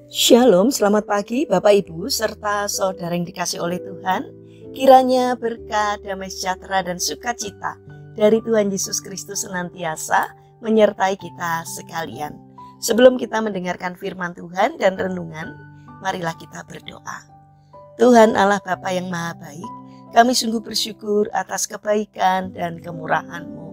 Shalom, selamat pagi Bapak Ibu serta saudara yang dikasih oleh Tuhan. Kiranya berkat, damai sejahtera dan sukacita dari Tuhan Yesus Kristus senantiasa menyertai kita sekalian. Sebelum kita mendengarkan firman Tuhan dan renungan, marilah kita berdoa. Tuhan Allah Bapa yang Maha Baik, kami sungguh bersyukur atas kebaikan dan kemurahan-Mu.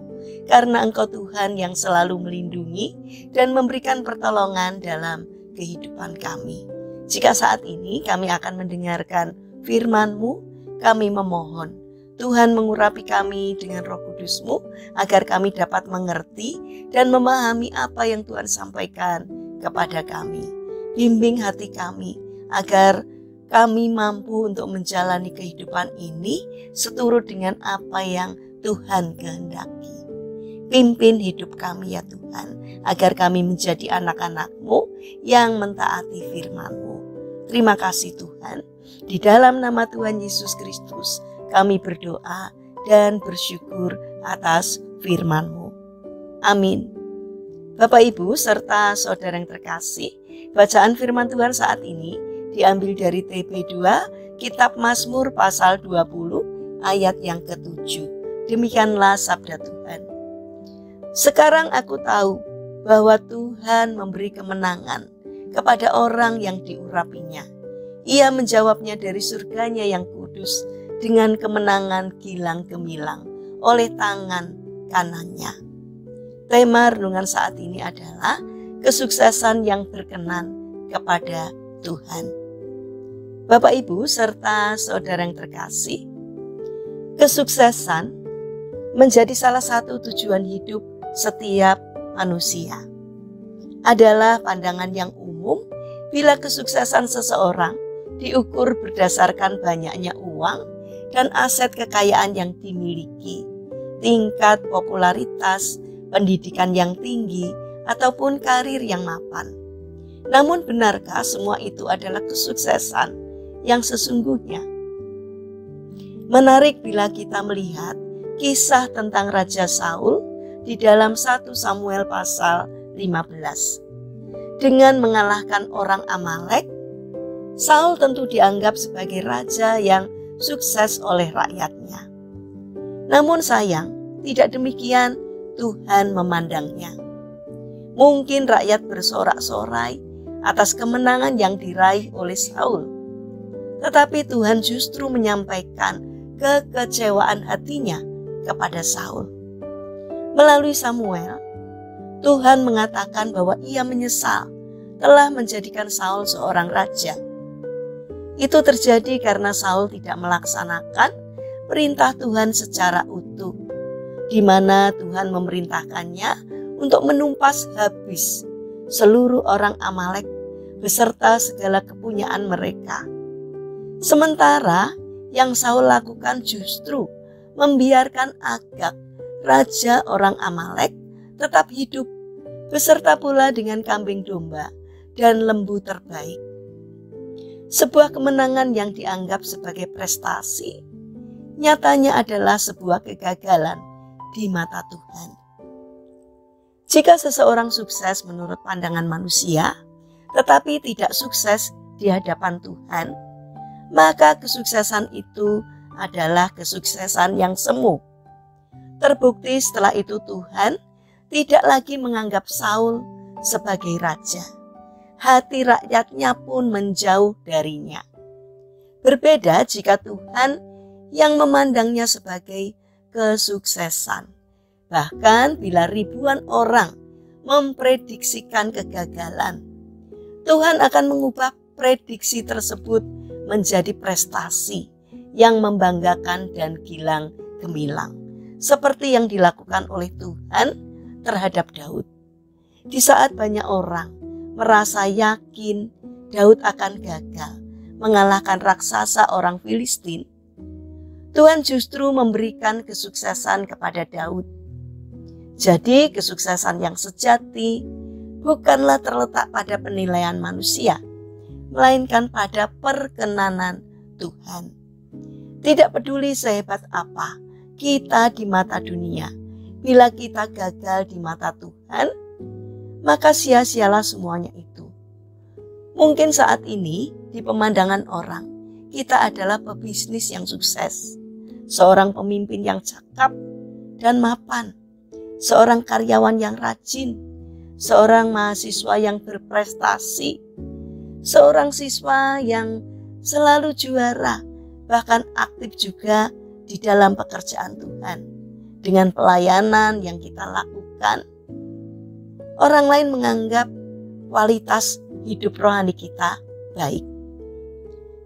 Karena Engkau Tuhan yang selalu melindungi dan memberikan pertolongan dalam kehidupan kami. Jika saat ini kami akan mendengarkan firman-Mu, kami memohon Tuhan mengurapi kami dengan Roh Kudus-Mu agar kami dapat mengerti dan memahami apa yang Tuhan sampaikan kepada kami. Bimbing hati kami agar kami mampu untuk menjalani kehidupan ini seturut dengan apa yang Tuhan kehendaki. Pimpin hidup kami ya Tuhan, agar kami menjadi anak-anak-Mu yang mentaati firman-Mu. Terima kasih Tuhan. Di dalam nama Tuhan Yesus Kristus kami berdoa dan bersyukur atas firman-Mu. Amin. Bapak Ibu serta saudara yang terkasih, bacaan firman Tuhan saat ini diambil dari TP2 Kitab Mazmur pasal 20 ayat yang ke-7. Demikianlah sabda Tuhan. Sekarang aku tahu bahwa Tuhan memberi kemenangan kepada orang yang diurapinya. Ia menjawabnya dari surganya yang kudus dengan kemenangan gilang gemilang oleh tangan kanannya. Tema renungan saat ini adalah kesuksesan yang berkenan kepada Tuhan. Bapak Ibu serta saudara yang terkasih, kesuksesan menjadi salah satu tujuan hidup setiap manusia. Adalah pandangan yang umum bila kesuksesan seseorang diukur berdasarkan banyaknya uang dan aset kekayaan yang dimiliki, tingkat popularitas, pendidikan yang tinggi, ataupun karir yang mapan. Namun benarkah semua itu adalah kesuksesan yang sesungguhnya? Menarik bila kita melihat kisah tentang Raja Saul di dalam 1 Samuel pasal 15. Dengan mengalahkan orang Amalek, Saul tentu dianggap sebagai raja yang sukses oleh rakyatnya. Namun sayang, tidak demikian Tuhan memandangnya. Mungkin rakyat bersorak-sorai atas kemenangan yang diraih oleh Saul. Tetapi Tuhan justru menyampaikan kekecewaan hatinya kepada Saul. Melalui Samuel, Tuhan mengatakan bahwa ia menyesal telah menjadikan Saul seorang raja. Itu terjadi karena Saul tidak melaksanakan perintah Tuhan secara utuh, di mana Tuhan memerintahkannya untuk menumpas habis seluruh orang Amalek beserta segala kepunyaan mereka. Sementara yang Saul lakukan justru membiarkan Agag, raja orang Amalek, tetap hidup beserta pula dengan kambing domba dan lembu terbaik. Sebuah kemenangan yang dianggap sebagai prestasi nyatanya adalah sebuah kegagalan di mata Tuhan. Jika seseorang sukses menurut pandangan manusia tetapi tidak sukses di hadapan Tuhan, maka kesuksesan itu adalah kesuksesan yang semu. Terbukti setelah itu Tuhan tidak lagi menganggap Saul sebagai raja. Hati rakyatnya pun menjauh darinya. Berbeda jika Tuhan yang memandangnya sebagai kesuksesan. Bahkan bila ribuan orang memprediksikan kegagalan, Tuhan akan mengubah prediksi tersebut menjadi prestasi yang membanggakan dan gilang gemilang. Seperti yang dilakukan oleh Tuhan terhadap Daud. Di saat banyak orang merasa yakin Daud akan gagal mengalahkan raksasa orang Filistin, Tuhan justru memberikan kesuksesan kepada Daud. Jadi kesuksesan yang sejati bukanlah terletak pada penilaian manusia, melainkan pada perkenanan Tuhan. Tidak peduli sehebat apa kita di mata dunia, bila kita gagal di mata Tuhan, maka sia-sialah semuanya itu. Mungkin saat ini di pemandangan orang, kita adalah pebisnis yang sukses, seorang pemimpin yang cakap dan mapan, seorang karyawan yang rajin, seorang mahasiswa yang berprestasi, seorang siswa yang selalu juara, bahkan aktif juga di dalam pekerjaan Tuhan. Dengan pelayanan yang kita lakukan, orang lain menganggap kualitas hidup rohani kita baik.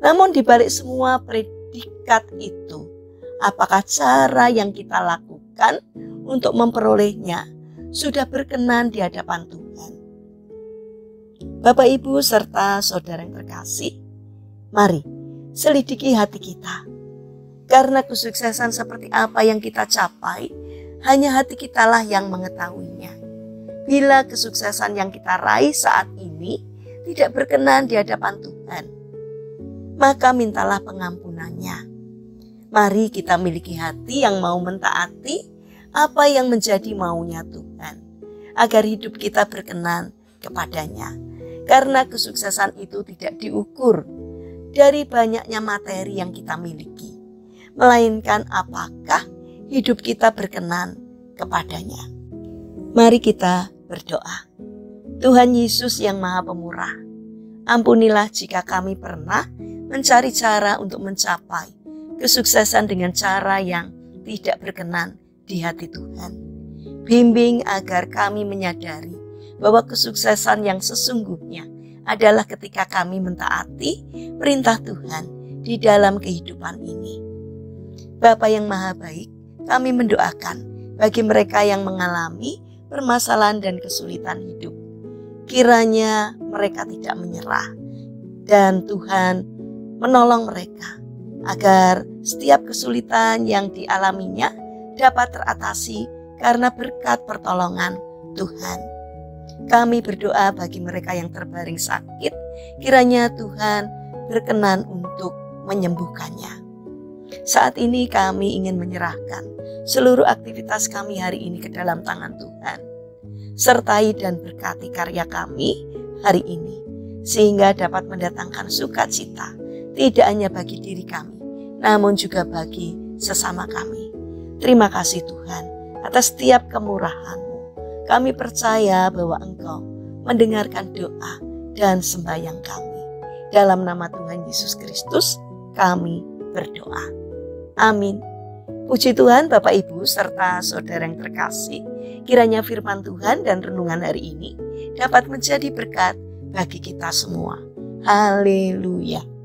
Namun di balik semua predikat itu, apakah cara yang kita lakukan untuk memperolehnya sudah berkenan di hadapan Tuhan? Bapak, Ibu, serta saudara yang terkasih, mari selidiki hati kita. Karena kesuksesan seperti apa yang kita capai, hanya hati kitalah yang mengetahuinya. Bila kesuksesan yang kita raih saat ini tidak berkenan di hadapan Tuhan, maka mintalah pengampunannya. Mari kita miliki hati yang mau mentaati apa yang menjadi maunya Tuhan, agar hidup kita berkenan kepadanya. Karena kesuksesan itu tidak diukur dari banyaknya materi yang kita miliki, melainkan apakah hidup kita berkenan kepadanya. Mari kita berdoa. Tuhan Yesus yang Maha Pemurah, ampunilah jika kami pernah mencari cara untuk mencapai kesuksesan dengan cara yang tidak berkenan di hati Tuhan. Bimbing agar kami menyadari bahwa kesuksesan yang sesungguhnya adalah ketika kami mentaati perintah Tuhan di dalam kehidupan ini. Bapa yang Maha Baik, kami mendoakan bagi mereka yang mengalami permasalahan dan kesulitan hidup. Kiranya mereka tidak menyerah dan Tuhan menolong mereka agar setiap kesulitan yang dialaminya dapat teratasi karena berkat pertolongan Tuhan. Kami berdoa bagi mereka yang terbaring sakit, kiranya Tuhan berkenan untuk menyembuhkannya. Saat ini kami ingin menyerahkan seluruh aktivitas kami hari ini ke dalam tangan Tuhan. Sertai dan berkati karya kami hari ini, sehingga dapat mendatangkan sukacita, tidak hanya bagi diri kami, namun juga bagi sesama kami. Terima kasih Tuhan atas setiap kemurahan-Mu. Kami percaya bahwa Engkau mendengarkan doa dan sembahyang kami. Dalam nama Tuhan Yesus Kristus kami berdoa. Amin. Puji Tuhan Bapak Ibu serta saudara yang terkasih, kiranya firman Tuhan dan renungan hari ini dapat menjadi berkat bagi kita semua. Haleluya.